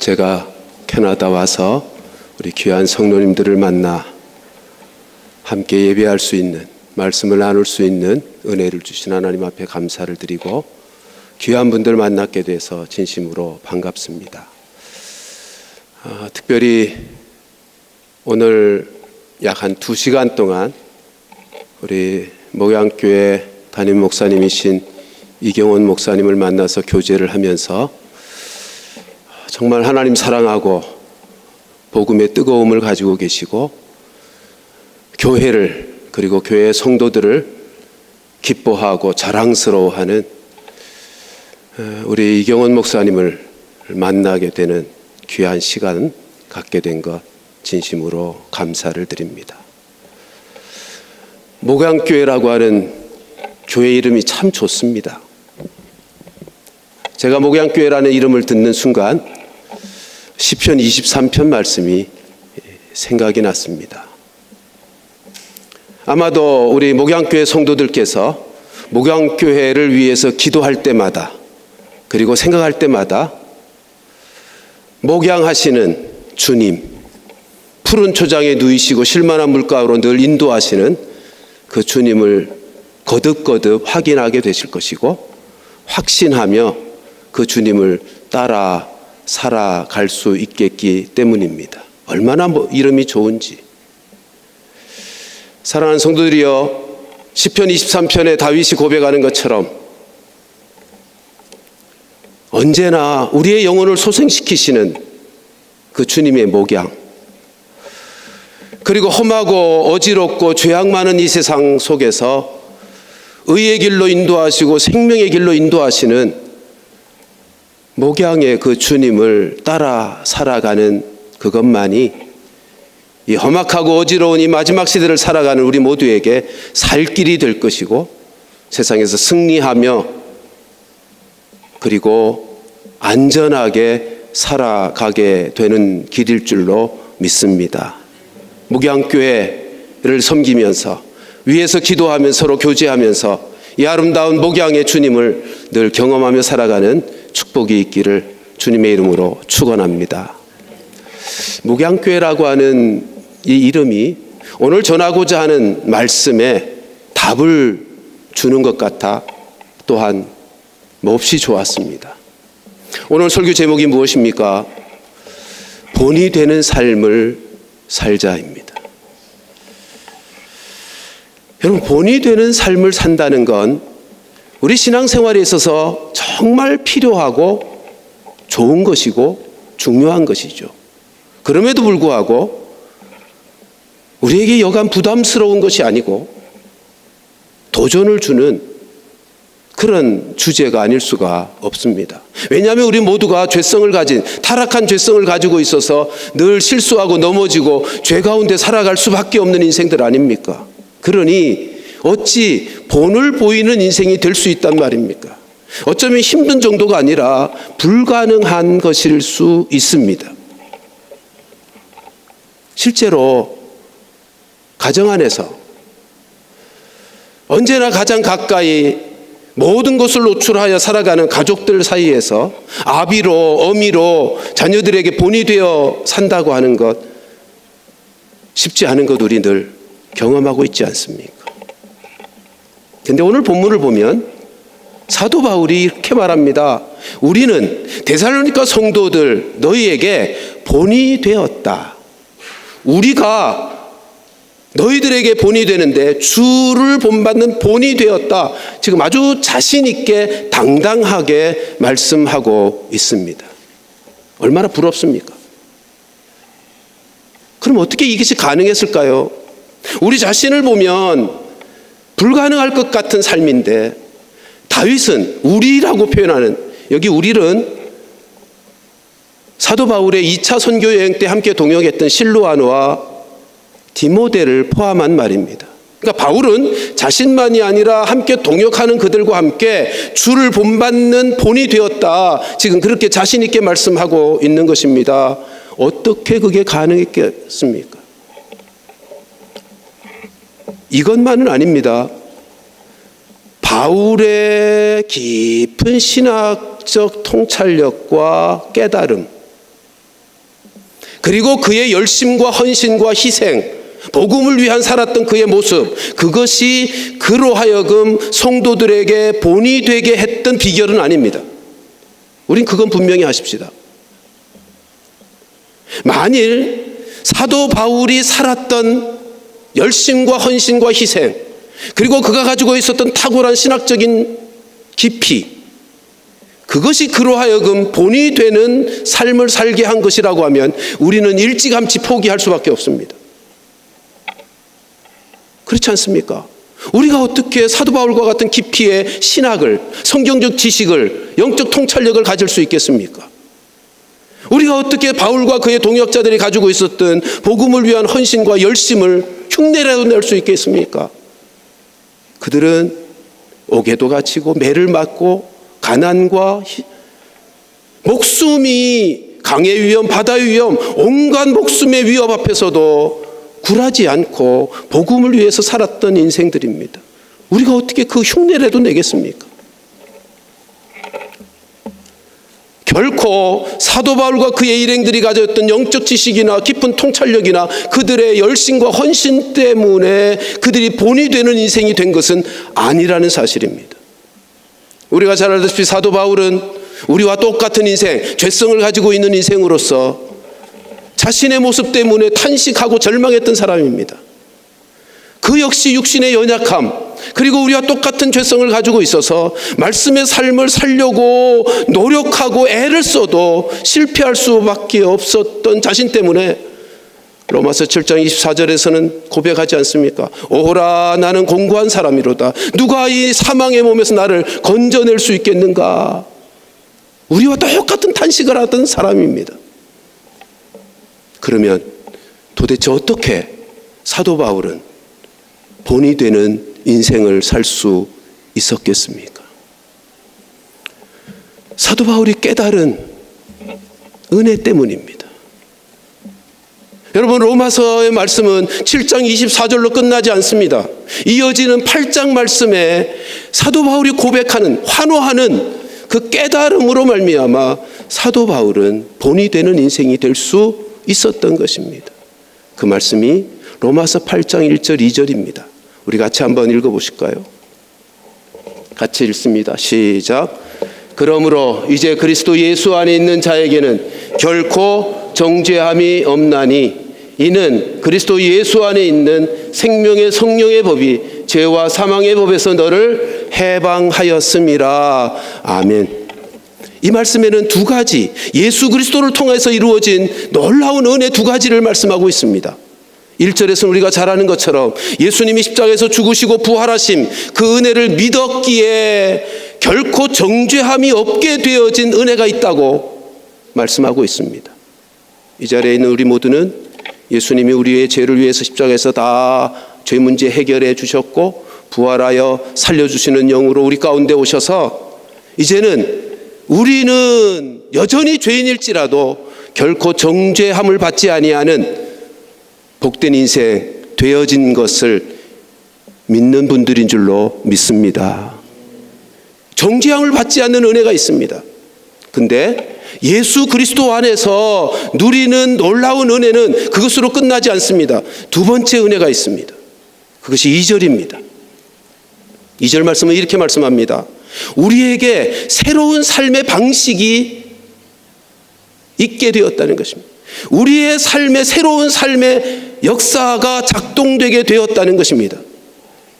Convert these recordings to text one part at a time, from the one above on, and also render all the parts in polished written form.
제가 캐나다 와서 우리 귀한 성도님들을 만나 함께 예배할 수 있는, 말씀을 나눌 수 있는 은혜를 주신 하나님 앞에 감사를 드리고 귀한 분들 만나게 돼서 진심으로 반갑습니다. 특별히 오늘 약 한 2시간 동안 우리 목양교회 담임 목사님이신 이경원 목사님을 만나서 교제를 하면서 정말 하나님 사랑하고 복음의 뜨거움을 가지고 계시고 교회를, 그리고 교회 성도들을 기뻐하고 자랑스러워하는 우리 이경원 목사님을 만나게 되는 귀한 시간 갖게 된 것 진심으로 감사를 드립니다. 목양교회라고 하는 교회 이름이 참 좋습니다. 제가 목양교회라는 이름을 듣는 순간 시편 23편 말씀이 생각이 났습니다. 아마도 우리 목양교회 성도들께서 목양교회를 위해서 기도할 때마다, 그리고 생각할 때마다 목양하시는 주님, 푸른 초장에 누이시고 실만한 물가로 늘 인도하시는 그 주님을 거듭거듭 확인하게 되실 것이고, 확신하며 그 주님을 따라 살아갈 수 있겠기 때문입니다. 얼마나 이름이 좋은지. 사랑하는 성도들이여, 시편 23편에 다윗이 고백하는 것처럼 언제나 우리의 영혼을 소생시키시는 그 주님의 목양, 그리고 험하고 어지럽고 죄악 많은 이 세상 속에서 의의 길로 인도하시고 생명의 길로 인도하시는 목양의 그 주님을 따라 살아가는 그것만이 이 험악하고 어지러운 이 마지막 시대를 살아가는 우리 모두에게 살 길이 될 것이고, 세상에서 승리하며 그리고 안전하게 살아가게 되는 길일 줄로 믿습니다. 목양교회를 섬기면서, 위에서 기도하면서 서로 교제하면서 이 아름다운 목양의 주님을 늘 경험하며 살아가는 축복이 있기를 주님의 이름으로 축원합니다. 목양교회라고 하는 이 이름이 오늘 전하고자 하는 말씀에 답을 주는 것 같아 또한 몹시 좋았습니다. 오늘 설교 제목이 무엇입니까? 본이 되는 삶을 살자입니다. 여러분, 본이 되는 삶을 산다는 건 우리 신앙생활에 있어서 정말 필요하고 좋은 것이고 중요한 것이죠. 그럼에도 불구하고 우리에게 여간 부담스러운 것이 아니고 도전을 주는 그런 주제가 아닐 수가 없습니다. 왜냐하면 우리 모두가 죄성을 가진, 타락한 죄성을 가지고 있어서 늘 실수하고 넘어지고 죄 가운데 살아갈 수밖에 없는 인생들 아닙니까? 그러니 어찌 본을 보이는 인생이 될 수 있단 말입니까? 어쩌면 힘든 정도가 아니라 불가능한 것일 수 있습니다. 실제로 가정 안에서 언제나 가장 가까이 모든 것을 노출하여 살아가는 가족들 사이에서 아비로, 어미로 자녀들에게 본이 되어 산다고 하는 것, 쉽지 않은 것 우리 늘 경험하고 있지 않습니까? 그런데 오늘 본문을 보면 사도 바울이 이렇게 말합니다. 우리는 데살로니가 성도들 너희에게 본이 되었다. 우리가 너희들에게 본이 되는데 주를 본받는 본이 되었다. 지금 아주 자신 있게 당당하게 말씀하고 있습니다. 얼마나 부럽습니까? 그럼 어떻게 이것이 가능했을까요? 우리 자신을 보면 불가능할 것 같은 삶인데 다윗은 우리라고 표현하는, 여기 우리는 사도 바울의 2차 선교 여행 때 함께 동역했던 실로아노와 디모데를 포함한 말입니다. 그러니까 바울은 자신만이 아니라 함께 동역하는 그들과 함께 주를 본받는 본이 되었다. 지금 그렇게 자신 있게 말씀하고 있는 것입니다. 어떻게 그게 가능했겠습니까? 이것만은 아닙니다. 바울의 깊은 신학적 통찰력과 깨달음, 그리고 그의 열심과 헌신과 희생, 복음을 위한 살았던 그의 모습, 그것이 그로 하여금 성도들에게 본이 되게 했던 비결은 아닙니다. 우린 그건 분명히 하십시다. 만일 사도 바울이 살았던 열심과 헌신과 희생, 그리고 그가 가지고 있었던 탁월한 신학적인 깊이, 그것이 그로 하여금 본이 되는 삶을 살게 한 것이라고 하면 우리는 일찌감치 포기할 수밖에 없습니다. 그렇지 않습니까? 우리가 어떻게 사도 바울과 같은 깊이의 신학을, 성경적 지식을, 영적 통찰력을 가질 수 있겠습니까? 우리가 어떻게 바울과 그의 동역자들이 가지고 있었던 복음을 위한 헌신과 열심을 흉내라도 낼 수 있겠습니까? 그들은 옥에도 갇히고 매를 맞고 가난과 목숨이 강의 위험, 바다의 위험, 온갖 목숨의 위협 앞에서도 굴하지 않고 복음을 위해서 살았던 인생들입니다. 우리가 어떻게 그 흉내라도 내겠습니까? 결코 사도 바울과 그의 일행들이 가졌던 영적 지식이나 깊은 통찰력이나 그들의 열심과 헌신 때문에 그들이 본이 되는 인생이 된 것은 아니라는 사실입니다. 우리가 잘 알다시피 사도 바울은 우리와 똑같은 인생, 죄성을 가지고 있는 인생으로서 자신의 모습 때문에 탄식하고 절망했던 사람입니다. 그 역시 육신의 연약함, 그리고 우리와 똑같은 죄성을 가지고 있어서 말씀의 삶을 살려고 노력하고 애를 써도 실패할 수밖에 없었던 자신 때문에 로마서 7장 24절에서는 고백하지 않습니까? 오호라, 나는 공고한 사람이로다. 누가 이 사망의 몸에서 나를 건져낼 수 있겠는가? 우리와 똑같은 탄식을 하던 사람입니다. 그러면 도대체 어떻게 사도 바울은 본이 되는 인생을 살 수 있었겠습니까? 사도 바울이 깨달은 은혜 때문입니다. 여러분, 로마서의 말씀은 7장 24절로 끝나지 않습니다. 이어지는 8장 말씀에 사도 바울이 고백하는, 환호하는 그 깨달음으로 말미암아 사도 바울은 본이 되는 인생이 될 수 있었던 것입니다. 그 말씀이 로마서 8장 1절 2절입니다. 우리 같이 한번 읽어보실까요? 같이 읽습니다. 시작. 그러므로 이제 그리스도 예수 안에 있는 자에게는 결코 정죄함이 없나니 이는 그리스도 예수 안에 있는 생명의 성령의 법이 죄와 사망의 법에서 너를 해방하였음이라. 아멘. 이 말씀에는 두 가지, 예수 그리스도를 통해서 이루어진 놀라운 은혜 두 가지를 말씀하고 있습니다. 1절에서는 우리가 잘 아는 것처럼 예수님이 십자가에서 죽으시고 부활하심, 그 은혜를 믿었기에 결코 정죄함이 없게 되어진 은혜가 있다고 말씀하고 있습니다. 이 자리에 있는 우리 모두는 예수님이 우리의 죄를 위해서 십자가에서 다 죄 문제 해결해 주셨고 부활하여 살려주시는 영으로 우리 가운데 오셔서 이제는 우리는 여전히 죄인일지라도 결코 정죄함을 받지 아니하는 복된 인생 되어진 것을 믿는 분들인 줄로 믿습니다. 정죄함을 받지 않는 은혜가 있습니다. 근데 예수 그리스도 안에서 누리는 놀라운 은혜는 그것으로 끝나지 않습니다. 두 번째 은혜가 있습니다. 그것이 2절입니다. 2절 말씀은 이렇게 말씀합니다. 우리에게 새로운 삶의 방식이 있게 되었다는 것입니다. 우리의 삶의 새로운 삶의 역사가 작동되게 되었다는 것입니다.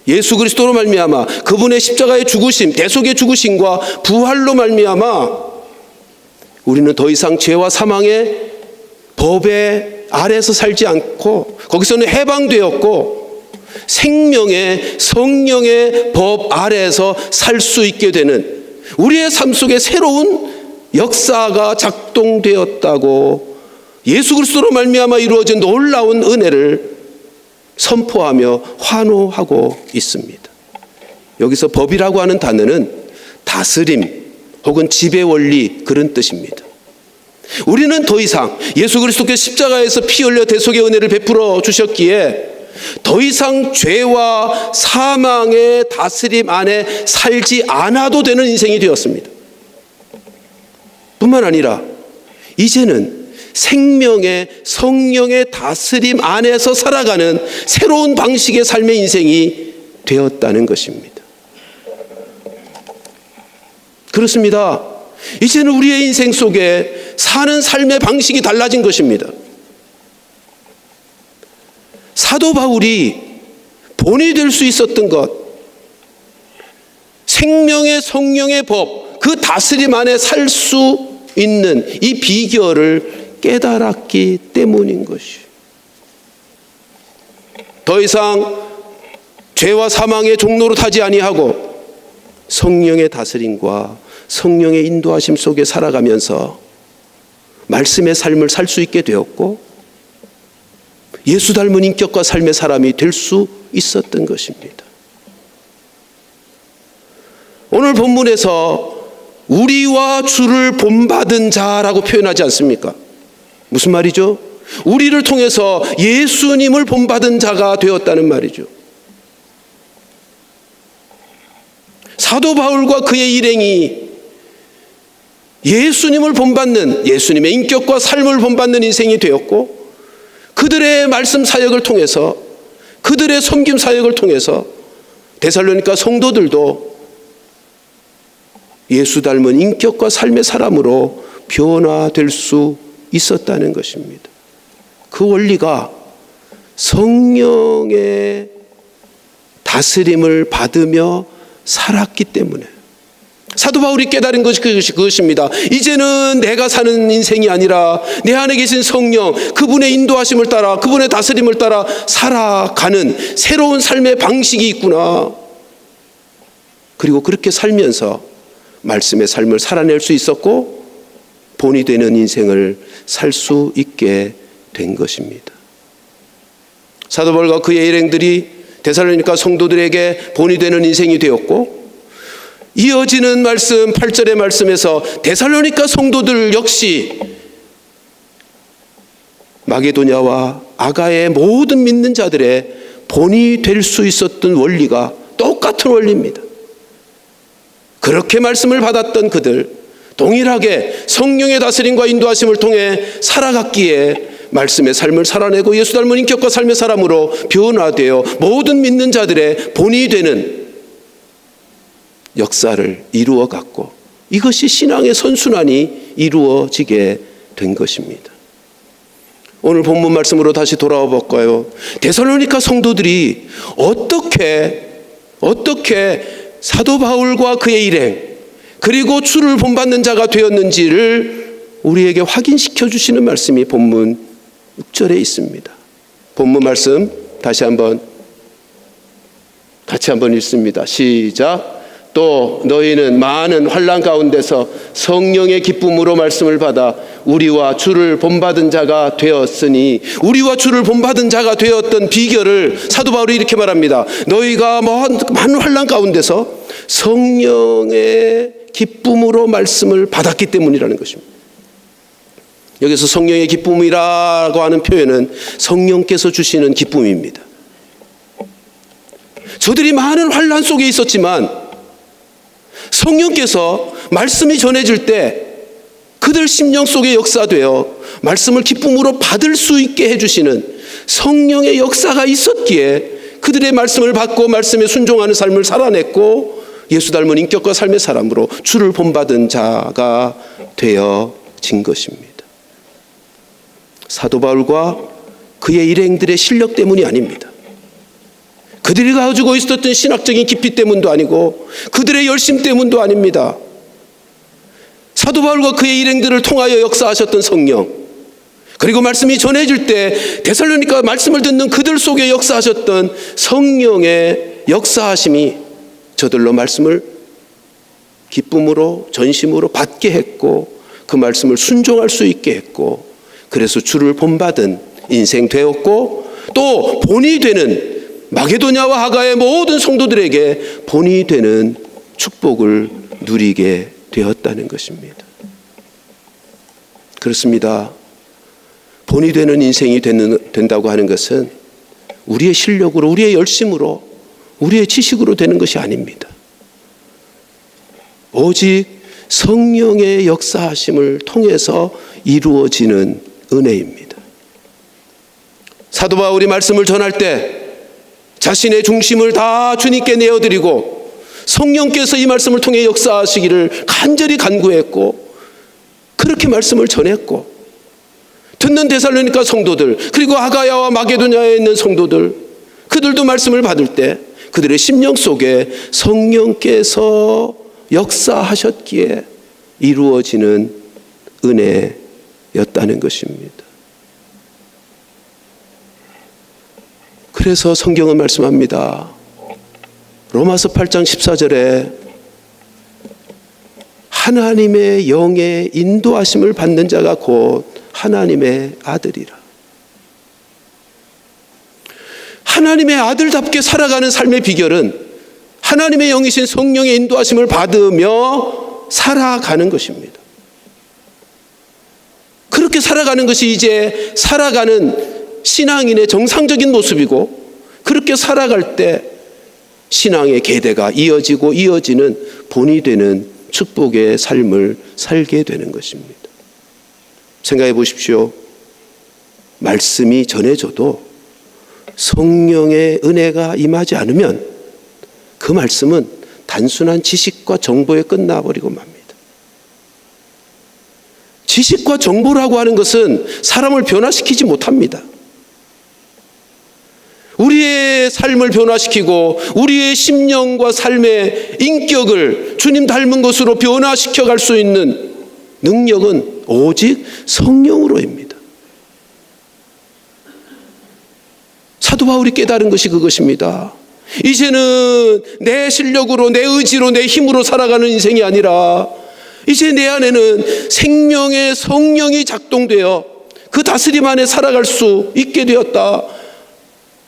예수 그리스도로 말미암아 그분의 십자가의 죽으심, 대속의 죽으심과 부활로 말미암아 우리는 더 이상 죄와 사망의 법의 아래에서 살지 않고 거기서는 해방되었고 생명의 성령의 법 아래에서 살 수 있게 되는 우리의 삶 속에 새로운 역사가 작동되었다고 예수 그리스도로 말미암아 이루어진 놀라운 은혜를 선포하며 환호하고 있습니다. 여기서 법이라고 하는 단어는 다스림 혹은 지배 원리 그런 뜻입니다. 우리는 더 이상 예수 그리스도께서 십자가에서 피 흘려 대속의 은혜를 베풀어 주셨기에 더 이상 죄와 사망의 다스림 안에 살지 않아도 되는 인생이 되었습니다. 뿐만 아니라 이제는 생명의 성령의 다스림 안에서 살아가는 새로운 방식의 삶의 인생이 되었다는 것입니다. 그렇습니다. 이제는 우리의 인생 속에 사는 삶의 방식이 달라진 것입니다. 사도 바울이 본이 될 수 있었던 것, 생명의 성령의 법, 그 다스림 안에 살 수 있는 이 비결을 깨달았기 때문인 것이에요. 더 이상 죄와 사망의 종로로 타지 아니하고 성령의 다스림과 성령의 인도하심 속에 살아가면서 말씀의 삶을 살 수 있게 되었고 예수 닮은 인격과 삶의 사람이 될 수 있었던 것입니다. 오늘 본문에서 우리와 주를 본받은 자라고 표현하지 않습니까? 무슨 말이죠? 우리를 통해서 예수님을 본받은 자가 되었다는 말이죠. 사도 바울과 그의 일행이 예수님을 본받는, 예수님의 인격과 삶을 본받는 인생이 되었고 그들의 말씀 사역을 통해서, 그들의 섬김 사역을 통해서 데살로니가 성도들도 예수 닮은 인격과 삶의 사람으로 변화될 수 있었다는 것입니다. 그 원리가 성령의 다스림을 받으며 살았기 때문에 사도 바울이 깨달은 것이 그것입니다. 이제는 내가 사는 인생이 아니라 내 안에 계신 성령, 그분의 인도하심을 따라, 그분의 다스림을 따라 살아가는 새로운 삶의 방식이 있구나. 그리고 그렇게 살면서 말씀의 삶을 살아낼 수 있었고 본이 되는 인생을 살 수 있게 된 것입니다. 사도 바울과 그의 일행들이 데살로니가 성도들에게 본이 되는 인생이 되었고 이어지는 말씀 8절의 말씀에서 데살로니가 성도들 역시 마게도냐와 아가의 모든 믿는 자들의 본이 될 수 있었던 원리가 똑같은 원리입니다. 그렇게 말씀을 받았던 그들 동일하게 성령의 다스림과 인도하심을 통해 살아갔기에 말씀의 삶을 살아내고 예수 닮은 인격과 삶의 사람으로 변화되어 모든 믿는 자들의 본이 되는 역사를 이루어갔고 이것이 신앙의 선순환이 이루어지게 된 것입니다. 오늘 본문 말씀으로 다시 돌아와 볼까요? 데살로니가 성도들이 어떻게 사도 바울과 그의 일행 그리고 주를 본받는 자가 되었는지를 우리에게 확인시켜 주시는 말씀이 본문 6절에 있습니다. 본문 말씀 다시 한번 같이 한번 읽습니다. 시작. 또 너희는 많은 환난 가운데서 성령의 기쁨으로 말씀을 받아 우리와 주를 본받은 자가 되었으니, 우리와 주를 본받은 자가 되었던 비결을 사도 바울이 이렇게 말합니다. 너희가 많은 환난 가운데서 성령의 기쁨으로 말씀을 받았기 때문이라는 것입니다. 여기서 성령의 기쁨이라고 하는 표현은 성령께서 주시는 기쁨입니다. 저들이 많은 환난 속에 있었지만 성령께서 말씀이 전해질 때 그들 심령 속에 역사되어 말씀을 기쁨으로 받을 수 있게 해주시는 성령의 역사가 있었기에 그들의 말씀을 받고 말씀에 순종하는 삶을 살아냈고 예수 닮은 인격과 삶의 사람으로 주를 본받은 자가 되어진 것입니다. 사도 바울과 그의 일행들의 실력 때문이 아닙니다. 그들이 가지고 있었던 신학적인 깊이 때문도 아니고 그들의 열심 때문도 아닙니다. 사도 바울과 그의 일행들을 통하여 역사하셨던 성령, 그리고 말씀이 전해질 때 데살로니가 말씀을 듣는 그들 속에 역사하셨던 성령의 역사하심이 저들로 말씀을 기쁨으로 전심으로 받게 했고 그 말씀을 순종할 수 있게 했고 그래서 주를 본받은 인생 되었고 또 본이 되는 마게도냐와 하가의 모든 성도들에게 본이 되는 축복을 누리게 되었다는 것입니다. 그렇습니다. 본이 되는 인생이 된다고 하는 것은 우리의 실력으로, 우리의 열심으로, 우리의 지식으로 되는 것이 아닙니다. 오직 성령의 역사하심을 통해서 이루어지는 은혜입니다. 사도 바울이 말씀을 전할 때 자신의 중심을 다 주님께 내어드리고 성령께서 이 말씀을 통해 역사하시기를 간절히 간구했고 그렇게 말씀을 전했고 듣는 데살로니가 성도들 그리고 아가야와 마게도냐에 있는 성도들 그들도 말씀을 받을 때 그들의 심령 속에 성령께서 역사하셨기에 이루어지는 은혜였다는 것입니다. 그래서 성경은 말씀합니다. 로마서 8장 14절에 하나님의 영의 인도하심을 받는 자가 곧 하나님의 아들이라. 하나님의 아들답게 살아가는 삶의 비결은 하나님의 영이신 성령의 인도하심을 받으며 살아가는 것입니다. 그렇게 살아가는 것이 이제 살아가는 신앙인의 정상적인 모습이고 그렇게 살아갈 때 신앙의 계대가 이어지고 이어지는 본이 되는 축복의 삶을 살게 되는 것입니다. 생각해 보십시오. 말씀이 전해져도 성령의 은혜가 임하지 않으면 그 말씀은 단순한 지식과 정보에 끝나버리고 맙니다. 지식과 정보라고 하는 것은 사람을 변화시키지 못합니다. 우리의 삶을 변화시키고 우리의 심령과 삶의 인격을 주님 닮은 것으로 변화시켜 갈 수 있는 능력은 오직 성령으로입니다. 사도 바울이 깨달은 것이 그것입니다. 이제는 내 실력으로 내 의지로 내 힘으로 살아가는 인생이 아니라 이제 내 안에는 생명의 성령이 작동되어 그 다스림 안에 살아갈 수 있게 되었다.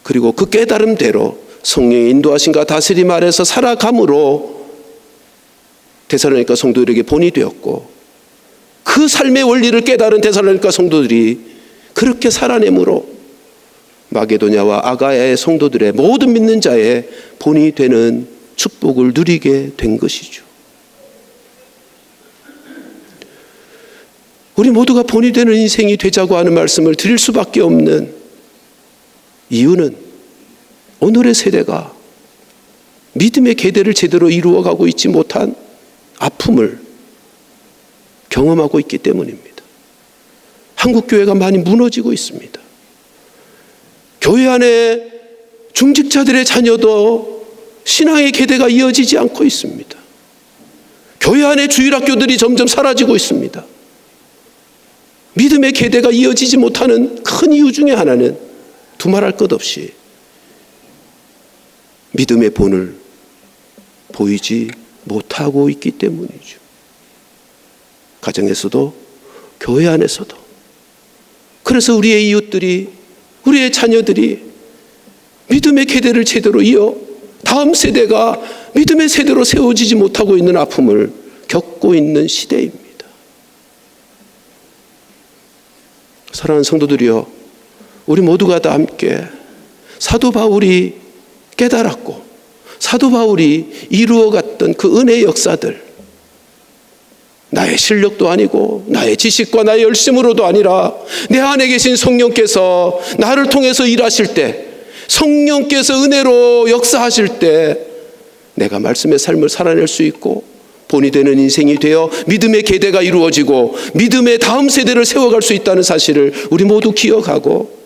그리고 그 깨달음대로 성령의 인도하심과 다스림 아래서 살아감으로 데살로니가 성도들에게 본이 되었고 그 삶의 원리를 깨달은 데살로니가 성도들이 그렇게 살아내므로 마게도냐와 아가야의 성도들의 모든 믿는 자의 본이 되는 축복을 누리게 된 것이죠. 우리 모두가 본이 되는 인생이 되자고 하는 말씀을 드릴 수밖에 없는 이유는 오늘의 세대가 믿음의 계대를 제대로 이루어가고 있지 못한 아픔을 경험하고 있기 때문입니다. 한국교회가 많이 무너지고 있습니다. 교회 안에 중직자들의 자녀도 신앙의 계대가 이어지지 않고 있습니다. 교회 안에 주일학교들이 점점 사라지고 있습니다. 믿음의 계대가 이어지지 못하는 큰 이유 중에 하나는 두말할 것 없이 믿음의 본을 보이지 못하고 있기 때문이죠. 가정에서도 교회 안에서도. 그래서 우리의 이웃들이 우리의 자녀들이 믿음의 계대를 제대로 이어 다음 세대가 믿음의 세대로 세워지지 못하고 있는 아픔을 겪고 있는 시대입니다. 사랑하는 성도들이여, 우리 모두가 다 함께 사도 바울이 깨달았고 사도 바울이 이루어갔던 그 은혜의 역사들, 나의 실력도 아니고 나의 지식과 나의 열심으로도 아니라 내 안에 계신 성령께서 나를 통해서 일하실 때, 성령께서 은혜로 역사하실 때 내가 말씀의 삶을 살아낼 수 있고 본이 되는 인생이 되어 믿음의 계대가 이루어지고 믿음의 다음 세대를 세워갈 수 있다는 사실을 우리 모두 기억하고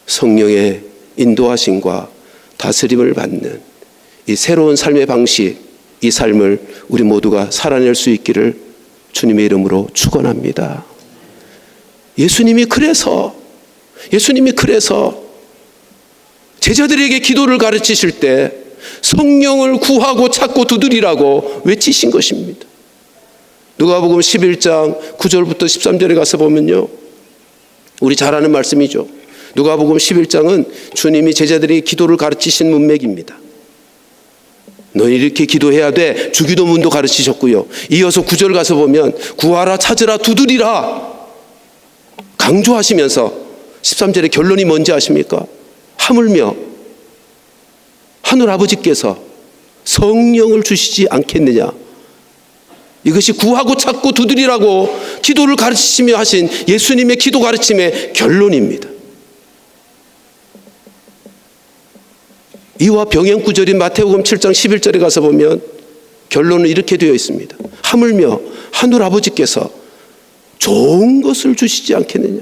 성령의 인도하심과 다스림을 받는 이 새로운 삶의 방식, 이 삶을 우리 모두가 살아낼 수 있기를 주님의 이름으로 축원합니다. 예수님이 그래서 제자들에게 기도를 가르치실 때 성령을 구하고 찾고 두드리라고 외치신 것입니다. 누가복음 11장 9절부터 13절에 가서 보면요, 우리 잘 아는 말씀이죠. 누가복음 11장은 주님이 제자들에게 기도를 가르치신 문맥입니다. 너희 이렇게 기도해야 돼, 주기도문도 가르치셨고요. 이어서 9절 가서 보면 구하라, 찾으라, 두드리라 강조하시면서 13절의 결론이 뭔지 아십니까? 하물며 하늘 아버지께서 성령을 주시지 않겠느냐. 이것이 구하고 찾고 두드리라고 기도를 가르치시며 하신 예수님의 기도 가르침의 결론입니다. 이와 병행 구절인 마태복음 7장 11절에 가서 보면 결론은 이렇게 되어 있습니다. 하물며 하늘 아버지께서 좋은 것을 주시지 않겠느냐.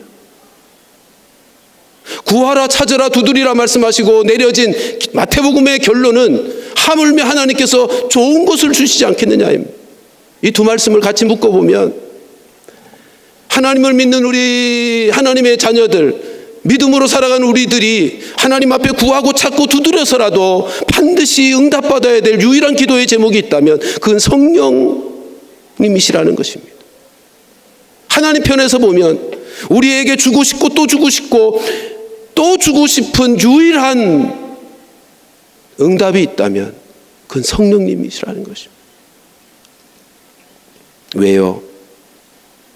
구하라 찾으라 두드리라 말씀하시고 내려진 마태복음의 결론은 하물며 하나님께서 좋은 것을 주시지 않겠느냐. 이 두 말씀을 같이 묶어보면 하나님을 믿는 우리 하나님의 자녀들, 믿음으로 살아가는 우리들이 하나님 앞에 구하고 찾고 두드려서라도 반드시 응답받아야 될 유일한 기도의 제목이 있다면 그건 성령님이시라는 것입니다. 하나님 편에서 보면 우리에게 주고 싶고 또 주고 싶고 또 주고 싶은 유일한 응답이 있다면 그건 성령님이시라는 것입니다. 왜요?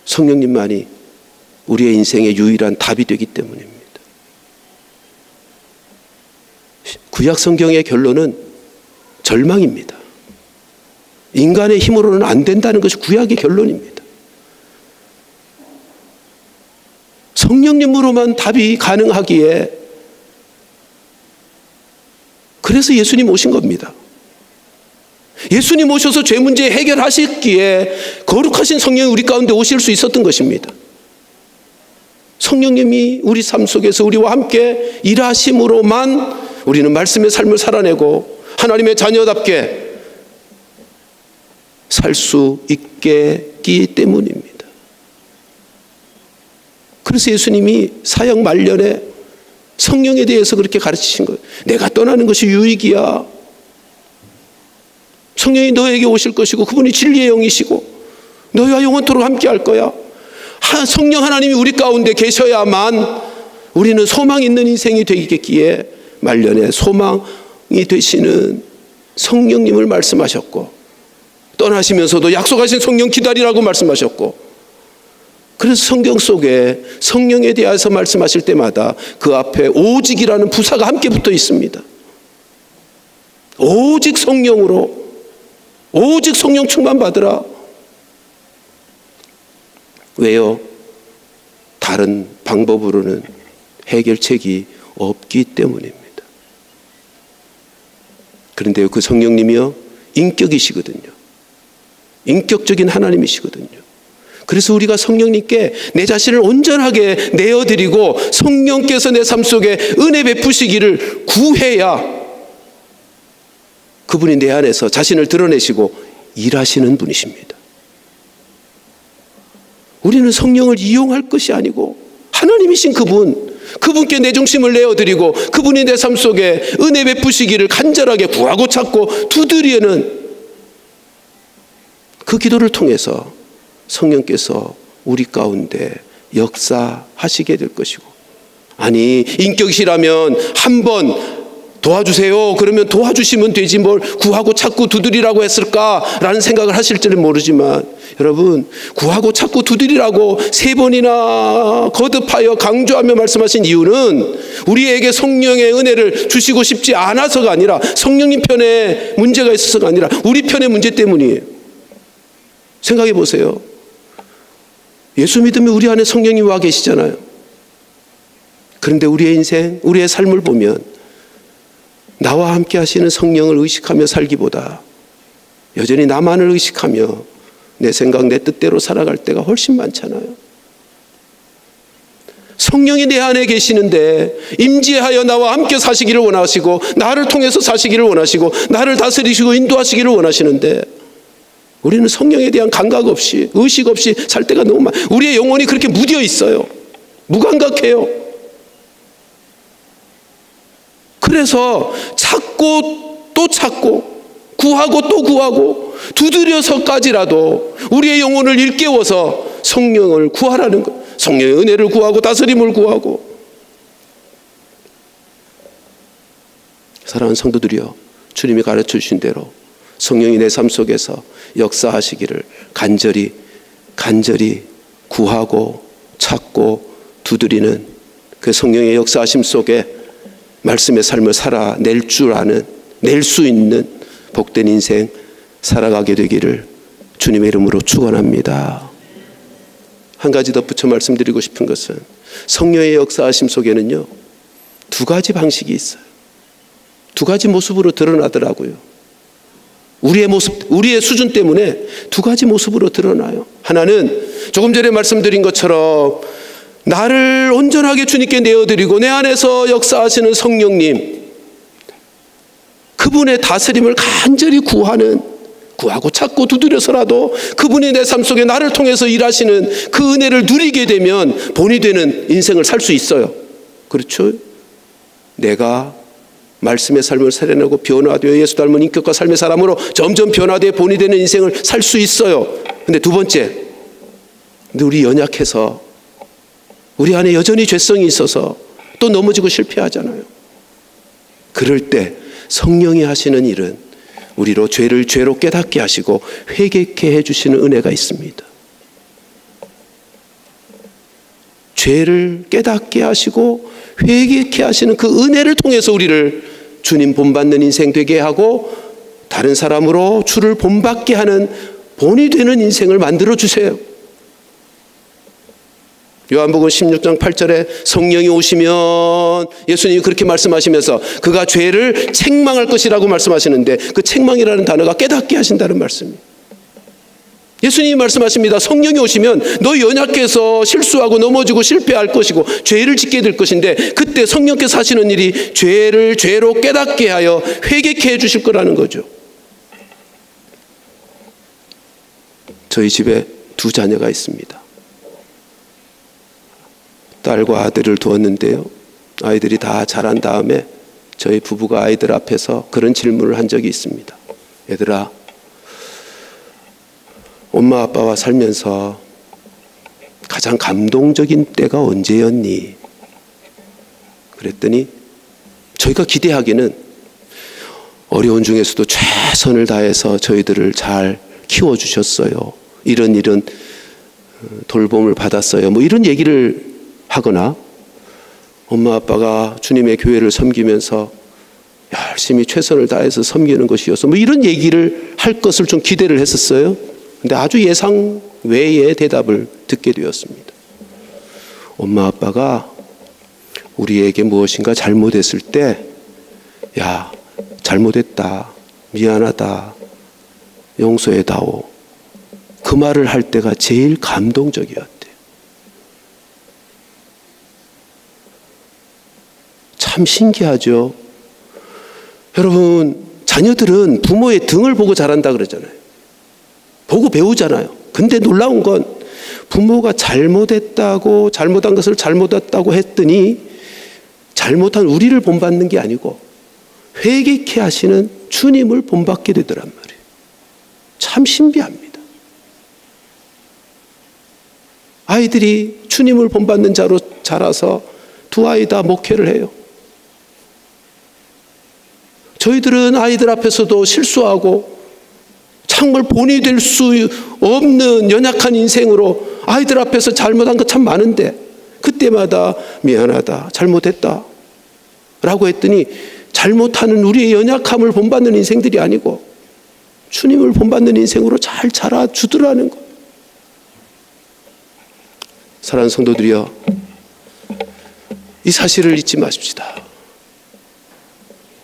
성령님만이 우리의 인생의 유일한 답이 되기 때문입니다. 구약 성경의 결론은 절망입니다. 인간의 힘으로는 안 된다는 것이 구약의 결론입니다. 성령님으로만 답이 가능하기에 그래서 예수님 오신 겁니다. 예수님 오셔서 죄 문제 해결하셨기에 거룩하신 성령이 우리 가운데 오실 수 있었던 것입니다. 성령님이 우리 삶 속에서 우리와 함께 일하심으로만 우리는 말씀의 삶을 살아내고 하나님의 자녀답게 살 수 있기 때문입니다. 그래서 예수님이 사역 말년에 성령에 대해서 그렇게 가르치신 거예요. 내가 떠나는 것이 유익이야. 성령이 너에게 오실 것이고 그분이 진리의 영이시고 너희와 영원토록 함께 할 거야. 성령 하나님이 우리 가운데 계셔야만 우리는 소망 있는 인생이 되겠기에 말년에 소망이 되시는 성령님을 말씀하셨고 떠나시면서도 약속하신 성령 기다리라고 말씀하셨고 그래서 성경 속에 성령에 대해서 말씀하실 때마다 그 앞에 오직이라는 부사가 함께 붙어 있습니다. 오직 성령으로 오직 성령 충만 받으라. 왜요? 다른 방법으로는 해결책이 없기 때문입니다. 그런데 그 성령님이요 인격이시거든요. 인격적인 하나님이시거든요. 그래서 우리가 성령님께 내 자신을 온전하게 내어드리고 성령께서 내 삶 속에 은혜 베푸시기를 구해야 그분이 내 안에서 자신을 드러내시고 일하시는 분이십니다. 우리는 성령을 이용할 것이 아니고 하나님이신 그분께 내 중심을 내어드리고 그분이 내 삶 속에 은혜 베푸시기를 간절하게 구하고 찾고 두드리는 그 기도를 통해서 성령께서 우리 가운데 역사하시게 될 것이고 아니 인격이시라면 한번 도와주세요 그러면 도와주시면 되지 뭘 구하고 찾고 두드리라고 했을까라는 생각을 하실지는 모르지만 여러분 구하고 찾고 두드리라고 3번이나 거듭하여 강조하며 말씀하신 이유는 우리에게 성령의 은혜를 주시고 싶지 않아서가 아니라 성령님 편에 문제가 있어서가 아니라 우리 편의 문제 때문이에요. 생각해 보세요. 예수 믿으면 우리 안에 성령이 와 계시잖아요. 그런데 우리의 인생, 우리의 삶을 보면 나와 함께 하시는 성령을 의식하며 살기보다 여전히 나만을 의식하며 내 생각, 내 뜻대로 살아갈 때가 훨씬 많잖아요. 성령이 내 안에 계시는데 임재하여 나와 함께 사시기를 원하시고 나를 통해서 사시기를 원하시고 나를 다스리시고 인도하시기를 원하시는데 우리는 성령에 대한 감각 없이 의식 없이 살 때가 너무 많아요. 우리의 영혼이 그렇게 무뎌 있어요. 무감각해요. 그래서 찾고 또 찾고 구하고 또 구하고 두드려서까지라도 우리의 영혼을 일깨워서 성령을 구하라는 것. 성령의 은혜를 구하고 다스림을 구하고. 사랑하는 성도들이여, 주님이 가르쳐 주신 대로 성령이 내 삶 속에서 역사하시기를 간절히 구하고 찾고 두드리는 그 성령의 역사하심 속에 말씀의 삶을 살아낼 줄 아는, 낼 수 있는 복된 인생 살아가게 되기를 주님의 이름으로 축원합니다. 한 가지 덧붙여 말씀드리고 싶은 것은 성령의 역사하심 속에는요, 두 가지 방식이 있어요. 두 가지 모습으로 드러나더라고요. 우리의 모습, 우리의 수준 때문에 두 가지 모습으로 드러나요. 하나는 조금 전에 말씀드린 것처럼 나를 온전하게 주님께 내어드리고 내 안에서 역사하시는 성령님, 그분의 다스림을 간절히 구하고 찾고 두드려서라도 그분이 내 삶 속에 나를 통해서 일하시는 그 은혜를 누리게 되면 본이 되는 인생을 살 수 있어요. 그렇죠? 내가 말씀의 삶을 살아내고 변화되어 예수 닮은 인격과 삶의 사람으로 점점 변화되어 본이 되는 인생을 살 수 있어요. 근데 두 번째, 우리 연약해서 우리 안에 여전히 죄성이 있어서 또 넘어지고 실패하잖아요. 그럴 때 성령이 하시는 일은 우리로 죄를 죄로 깨닫게 하시고 회개케 해주시는 은혜가 있습니다. 죄를 깨닫게 하시고 회개케 하시는 그 은혜를 통해서 우리를 주님 본받는 인생 되게 하고 다른 사람으로 주를 본받게 하는 본이 되는 인생을 만들어 주세요. 요한복음 16장 8절에 성령이 오시면 예수님이 그렇게 말씀하시면서 그가 죄를 책망할 것이라고 말씀하시는데 그 책망이라는 단어가 깨닫게 하신다는 말씀이에요. 예수님이 말씀하십니다. 성령이 오시면 너 연약해서 실수하고 넘어지고 실패할 것이고 죄를 짓게 될 것인데 그때 성령께서 하시는 일이 죄를 죄로 깨닫게 하여 회개케 해주실 거라는 거죠. 저희 집에 두 자녀가 있습니다. 딸과 아들을 두었는데요. 아이들이 다 자란 다음에 저희 부부가 아이들 앞에서 그런 질문을 한 적이 있습니다. 얘들아, 엄마 아빠와 살면서 가장 감동적인 때가 언제였니? 그랬더니 저희가 기대하기는 어려운 중에서도 최선을 다해서 저희들을 잘 키워주셨어요. 이런 돌봄을 받았어요. 뭐 이런 얘기를 하거나 엄마 아빠가 주님의 교회를 섬기면서 열심히 최선을 다해서 섬기는 것이어서 뭐 이런 얘기를 할 것을 좀 기대를 했었어요. 근데 아주 예상 외의 대답을 듣게 되었습니다. 엄마 아빠가 우리에게 무엇인가 잘못했을 때 야, 잘못했다, 미안하다, 용서해다오, 그 말을 할 때가 제일 감동적이었대요. 참 신기하죠. 여러분, 자녀들은 부모의 등을 보고 자란다 그러잖아요. 보고 배우잖아요. 근데 놀라운 건 부모가 잘못했다고, 잘못한 것을 잘못했다고 했더니 잘못한 우리를 본받는 게 아니고 회개케 하시는 주님을 본받게 되더란 말이에요. 참 신비합니다. 아이들이 주님을 본받는 자로 자라서 두 아이 다 목회를 해요. 저희들은 아이들 앞에서도 실수하고 정말 본이 될 수 없는 연약한 인생으로 아이들 앞에서 잘못한 거 참 많은데 그때마다 미안하다, 잘못했다 라고 했더니 잘못하는 우리의 연약함을 본받는 인생들이 아니고 주님을 본받는 인생으로 잘 자라주더라는 것. 사랑하는 성도들이여, 이 사실을 잊지 마십시다.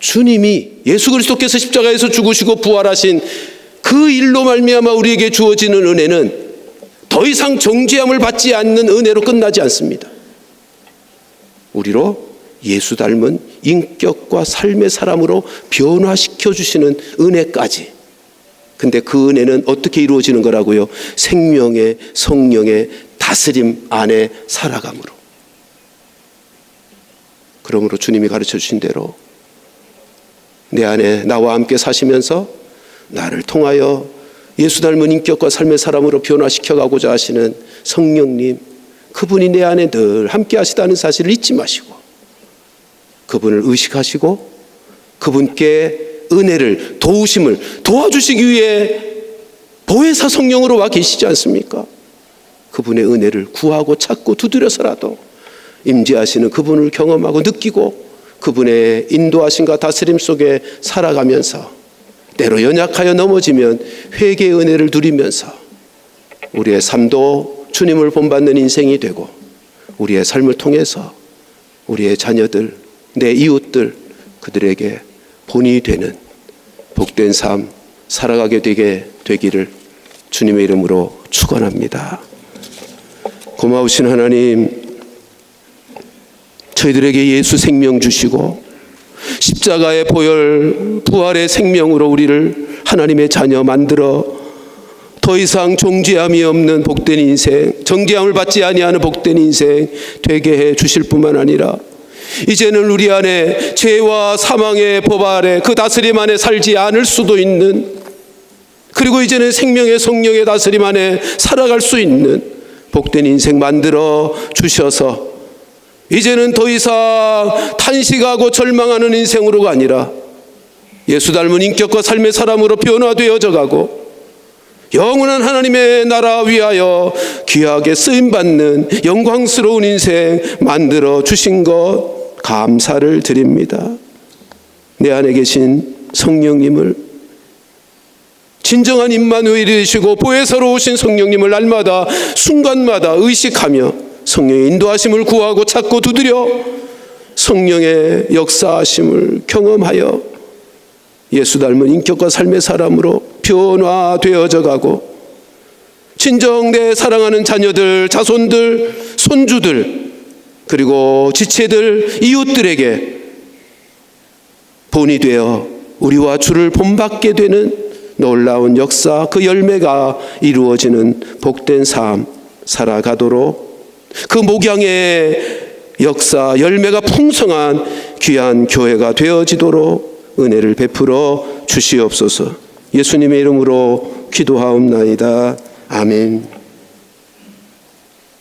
주님이 예수 그리스도께서 십자가에서 죽으시고 부활하신 그 일로 말미암아 우리에게 주어지는 은혜는 더 이상 정죄함을 받지 않는 은혜로 끝나지 않습니다. 우리로 예수 닮은 인격과 삶의 사람으로 변화시켜 주시는 은혜까지. 근데 그 은혜는 어떻게 이루어지는 거라고요? 생명의 성령의 다스림 안에 살아감으로. 그러므로 주님이 가르쳐 주신 대로 내 안에 나와 함께 사시면서 나를 통하여 예수 닮은 인격과 삶의 사람으로 변화시켜 가고자 하시는 성령님, 그분이 내 안에 늘 함께 하시다는 사실을 잊지 마시고 그분을 의식하시고 그분께 은혜를, 도우심을 도와주시기 위해 보혜사 성령으로 와 계시지 않습니까? 그분의 은혜를 구하고 찾고 두드려서라도 임재하시는 그분을 경험하고 느끼고 그분의 인도하심과 다스림 속에 살아가면서 때로 연약하여 넘어지면 회개의 은혜를 누리면서 우리의 삶도 주님을 본받는 인생이 되고 우리의 삶을 통해서 우리의 자녀들, 내 이웃들, 그들에게 본이 되는 복된 삶 살아가게 되기를 주님의 이름으로 축원합니다. 고마우신 하나님, 저희들에게 예수 생명 주시고 십자가의 보혈 부활의 생명으로 우리를 하나님의 자녀 만들어 더 이상 종지함이 없는 복된 인생, 정죄함을 받지 아니하는 복된 인생 되게 해 주실 뿐만 아니라 이제는 우리 안에 죄와 사망의 법 아래 그 다스림 안에 살지 않을 수도 있는, 그리고 이제는 생명의 성령의 다스림 안에 살아갈 수 있는 복된 인생 만들어 주셔서 이제는 더 이상 탄식하고 절망하는 인생으로가 아니라 예수 닮은 인격과 삶의 사람으로 변화되어져 가고 영원한 하나님의 나라 위하여 귀하게 쓰임받는 영광스러운 인생 만들어 주신 것 감사를 드립니다. 내 안에 계신 성령님을, 진정한 임마누엘이 되시고 보혜사로 오신 성령님을 날마다 순간마다 의식하며 성령의 인도하심을 구하고 찾고 두드려 성령의 역사하심을 경험하여 예수 닮은 인격과 삶의 사람으로 변화되어져 가고 진정 내 사랑하는 자녀들, 자손들, 손주들, 그리고 지체들, 이웃들에게 본이 되어 우리와 주를 본받게 되는 놀라운 역사, 그 열매가 이루어지는 복된 삶 살아가도록, 그 목양의 역사, 열매가 풍성한 귀한 교회가 되어지도록 은혜를 베풀어 주시옵소서. 예수님의 이름으로 기도하옵나이다. 아멘.